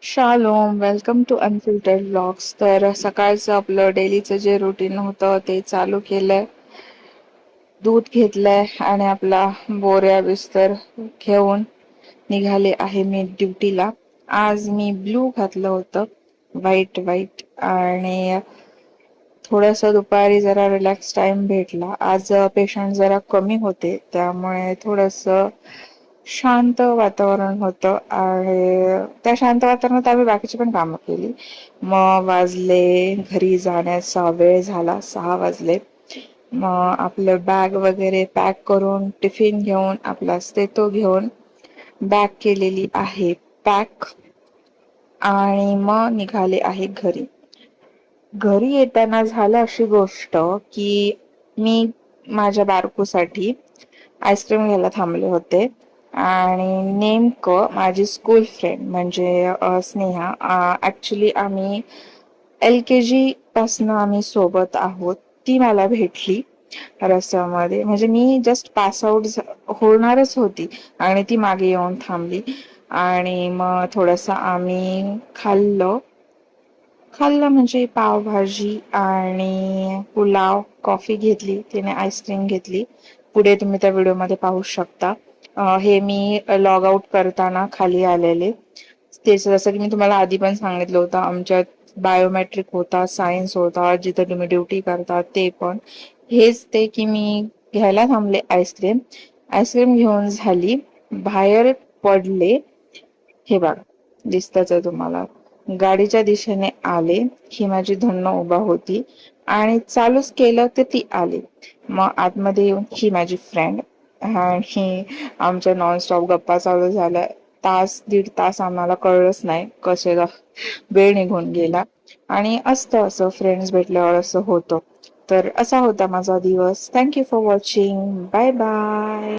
Shalom, welcome to unfiltered vlogs. तर सकाळचं आपलं डेलीचं जे रुटीन होतं ते चालू केलंय. दूध घेतलंय आणि आपला बोऱ्या बिस्तर घेऊन निघाले आहे मी ड्युटीला. आज मी ब्लू घातलं होतं, व्हाईट व्हाईट, आणि थोडस दुपारी जरा रिलॅक्स टाइम भेटला. आज पेशंट जरा कमी होते, त्यामुळे थोडस शांत वातावरण होतं आणि त्या शांत वातावरणात आम्ही बाकीची पण कामं केली. मग वाजले घरी जाण्याचा वेळ झाला, 6 वाजले. मग आपलं बॅग वगैरे पॅक करून टिफिन घेऊन आपला स्टेतो घेऊन बॅग केलेली आहे पॅक, आणि मग निघाले आहे घरी. घरी येताना झालं अशी गोष्ट की मी माझ्या बारकूसाठी आईस्क्रीम घ्यायला थांबले होते आणि नेमकं माझी स्कूल फ्रेंड म्हणजे स्नेहा, ऍक्च्युली आम्ही LKG पासनं आम्ही सोबत आहोत, ती मला भेटली रस्त्यामध्ये. म्हणजे मी जस्ट पास आउट होणारच होती आणि ती मागे येऊन थांबली आणि मग थोडस आम्ही खाल्लं म्हणजे पावभाजी आणि पुलाव, कॉफी घेतली, तिने आईस्क्रीम घेतली. पुढे तुम्ही त्या व्हिडिओमध्ये पाहू शकता. हे मी लॉग आउट करताना खाली आलेले. तेच जसं की मी तुम्हाला आधी पण सांगितलं होतं, आमच्यात बायोमेट्रिक होता, सायन्स होता, जिथं तुम्ही ड्युटी करता ते पण. हेच ते की मी घ्यायला थांबले आईस्क्रीम. आईस्क्रीम घेऊन झाली, बाहेर पडले. हे बघा, दिसतच आहे तुम्हाला. गाडीच्या दिशेने आले, ही माझी धन्नो उभा होती आणि चालूच केलं तर ती आली. मग आतमध्ये येऊन ही माझी फ्रेंड, आणि आमच्या नॉनस्टॉप गप्पा चालू झाल्या. तास दीड तास आम्हाला कळलंच नाही कसे वेळ निघून गेला. आणि असतं असं, फ्रेंड्स भेटल्यावर असं होतं. तर असा होता माझा दिवस. Thank you for watching. Bye bye.